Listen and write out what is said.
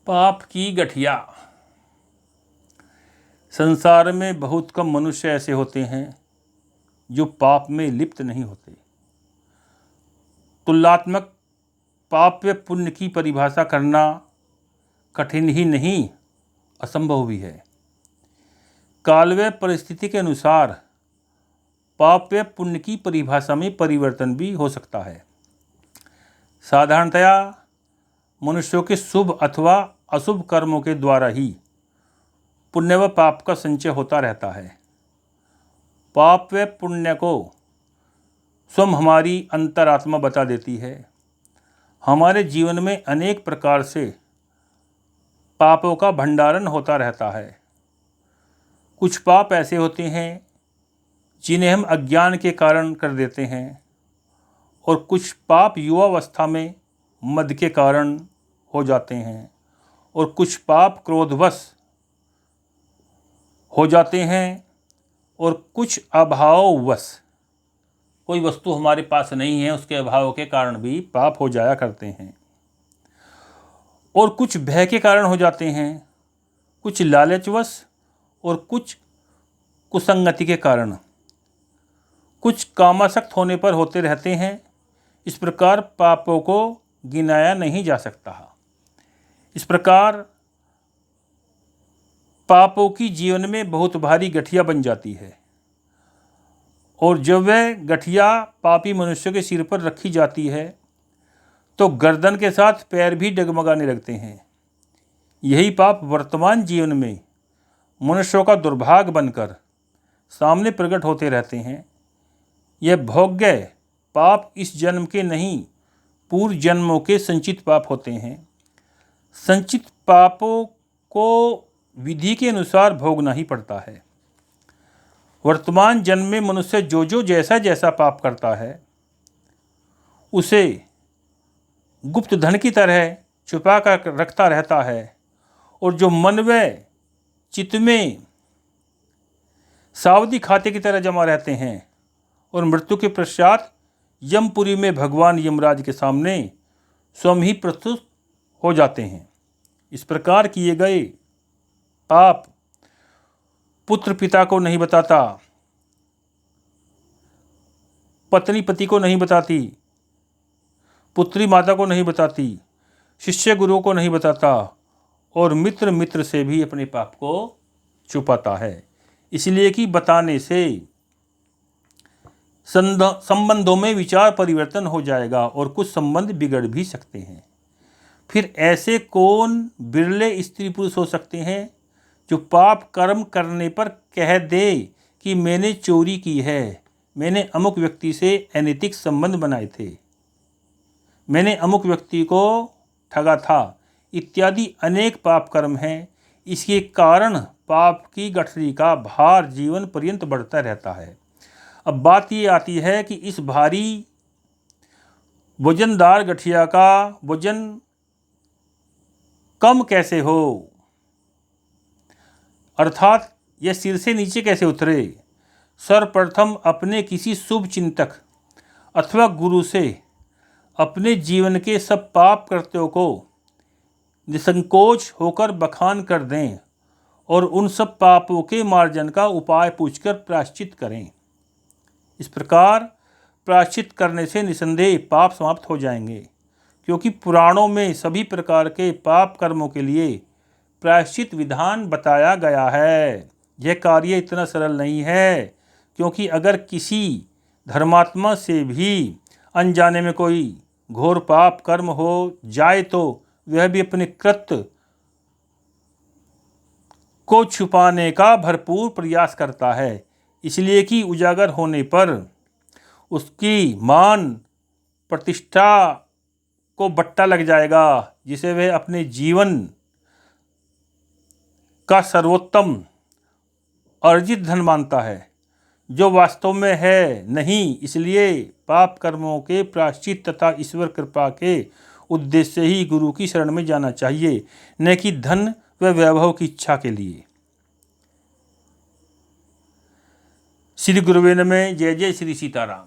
पाप की गठिया। संसार में बहुत कम मनुष्य ऐसे होते हैं जो पाप में लिप्त नहीं होते। तुलनात्मक पाप व पुण्य की परिभाषा करना कठिन ही नहीं, असंभव भी है। काल व परिस्थिति के अनुसार पाप व पुण्य की परिभाषा में परिवर्तन भी हो सकता है। साधारणतया मनुष्यों के शुभ अथवा अशुभ कर्मों के द्वारा ही पुण्य व पाप का संचय होता रहता है। पाप व पुण्य को स्वयं हमारी अंतरात्मा बता देती है। हमारे जीवन में अनेक प्रकार से पापों का भंडारण होता रहता है। कुछ पाप ऐसे होते हैं जिन्हें हम अज्ञान के कारण कर देते हैं, और कुछ पाप युवावस्था में मद के कारण हो जाते हैं, और कुछ पाप क्रोधवश हो जाते हैं, और कुछ अभाववश, कोई वस्तु हमारे पास नहीं है उसके अभाव के कारण भी पाप हो जाया करते हैं, और कुछ भय के कारण हो जाते हैं, कुछ लालचवश, और कुछ कुसंगति के कारण, कुछ कामासक्त होने पर होते रहते हैं। इस प्रकार पापों को गिनाया नहीं जा सकता। इस प्रकार पापों की जीवन में बहुत भारी गठिया बन जाती है, और जब वह गठिया पापी मनुष्य के सिर पर रखी जाती है तो गर्दन के साथ पैर भी डगमगाने लगते हैं। यही पाप वर्तमान जीवन में मनुष्यों का दुर्भाग्य बनकर सामने प्रकट होते रहते हैं। यह भोग्य पाप इस जन्म के नहीं, पूर्व जन्मों के संचित पाप होते हैं। संचित पापों को विधि के अनुसार भोगना ही पड़ता है। वर्तमान जन्म में मनुष्य जो जैसा जैसा पाप करता है उसे गुप्त धन की तरह छुपा कर रखता रहता है, और जो मन व चित्त में सावधि खाते की तरह जमा रहते हैं, और मृत्यु के पश्चात यमपुरी में भगवान यमराज के सामने स्वयं ही प्रस्तुत हो जाते हैं। इस प्रकार किए गए पाप पुत्र पिता को नहीं बताता, पत्नी पति को नहीं बताती, पुत्री माता को नहीं बताती, शिष्य गुरु को नहीं बताता, और मित्र मित्र से भी अपने पाप को छुपाता है। इसलिए कि बताने से संबंधों में विचार परिवर्तन हो जाएगा और कुछ संबंध बिगड़ भी सकते हैं। फिर ऐसे कौन बिरले स्त्री पुरुष हो सकते हैं जो पाप कर्म करने पर कह दे कि मैंने चोरी की है, मैंने अमुक व्यक्ति से अनैतिक संबंध बनाए थे, मैंने अमुक व्यक्ति को ठगा था, इत्यादि अनेक पाप कर्म हैं। इसके कारण पाप की गठरी का भार जीवन पर्यंत बढ़ता रहता है। अब बात ये आती है कि इस भारी वजनदार गठिया का वजन कम कैसे हो, अर्थात यह सिर से नीचे कैसे उतरे। सर्वप्रथम अपने किसी शुभ चिंतक अथवा गुरु से अपने जीवन के सब पाप कृत्यों को निसंकोच होकर बखान कर दें, और उन सब पापों के मार्जन का उपाय पूछकर प्रायश्चित करें। इस प्रकार प्रायश्चित करने से निसंदेह पाप समाप्त हो जाएंगे, क्योंकि पुराणों में सभी प्रकार के पाप कर्मों के लिए प्रायश्चित विधान बताया गया है। यह कार्य इतना सरल नहीं है, क्योंकि अगर किसी धर्मात्मा से भी अनजाने में कोई घोर पाप कर्म हो जाए तो वह भी अपने कृत्य को छुपाने का भरपूर प्रयास करता है, इसलिए कि उजागर होने पर उसकी मान प्रतिष्ठा को बट्टा लग जाएगा, जिसे वह अपने जीवन का सर्वोत्तम अर्जित धन मानता है, जो वास्तव में है नहीं। इसलिए पाप कर्मों के प्रायश्चित तथा ईश्वर कृपा के उद्देश्य से ही गुरु की शरण में जाना चाहिए, न कि धन व वैभव की इच्छा के लिए। श्री गुरुवे नमः। जय जय श्री सीताराम।